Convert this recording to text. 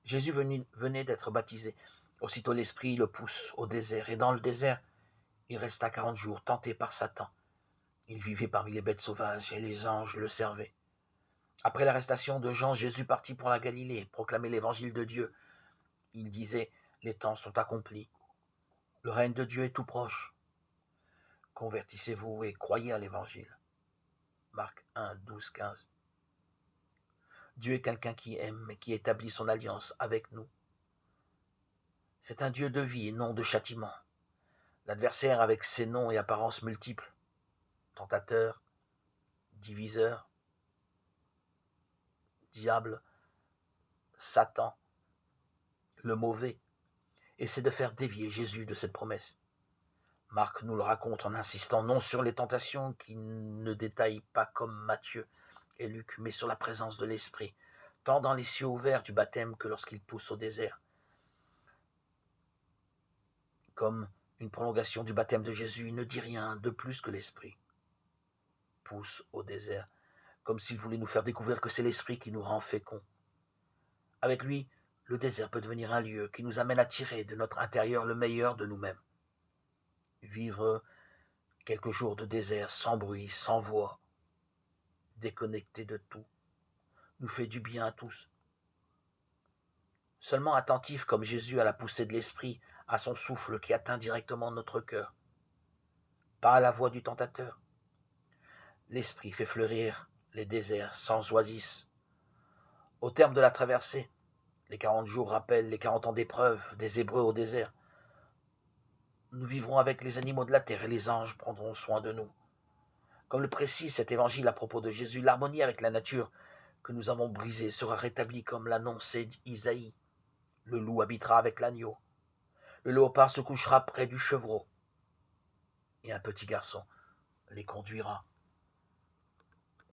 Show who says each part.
Speaker 1: Jésus venait d'être baptisé. Aussitôt l'Esprit le pousse au désert, et dans le désert, il resta 40 jours, tenté par Satan. Il vivait parmi les bêtes sauvages, et les anges le servaient. Après l'arrestation de Jean, Jésus partit pour la Galilée, proclamer l'évangile de Dieu. Il disait, les temps sont accomplis, le règne de Dieu est tout proche. Convertissez-vous et croyez à l'évangile. Marc 1, 12, 15. Dieu est quelqu'un qui aime et qui établit son alliance avec nous. C'est un Dieu de vie et non de châtiment. L'adversaire avec ses noms et apparences multiples, tentateur, diviseur, diable, Satan, le mauvais, essaie de faire dévier Jésus de cette promesse. Marc nous le raconte en insistant non sur les tentations qui ne détaillent pas comme Matthieu et Luc, mais sur la présence de l'Esprit, tant dans les cieux ouverts du baptême que lorsqu'il pousse au désert. Comme une prolongation du baptême de Jésus, il ne dit rien de plus que l'Esprit pousse au désert, comme s'il voulait nous faire découvrir que c'est l'Esprit qui nous rend féconds. Avec lui, le désert peut devenir un lieu qui nous amène à tirer de notre intérieur le meilleur de nous-mêmes. Vivre quelques jours de désert sans bruit, sans voix, déconnecté de tout, nous fait du bien à tous. Seulement attentif comme Jésus à la poussée de l'Esprit, à son souffle qui atteint directement notre cœur, pas à la voix du tentateur. L'Esprit fait fleurir les déserts sans oasis. Au terme de la traversée, les 40 jours rappellent les 40 ans d'épreuve des Hébreux au désert. Nous vivrons avec les animaux de la terre et les anges prendront soin de nous. Comme le précise cet évangile à propos de Jésus, l'harmonie avec la nature que nous avons brisée sera rétablie comme l'annonçait Isaïe. Le loup habitera avec l'agneau. Le léopard se couchera près du chevreau. Et un petit garçon les conduira.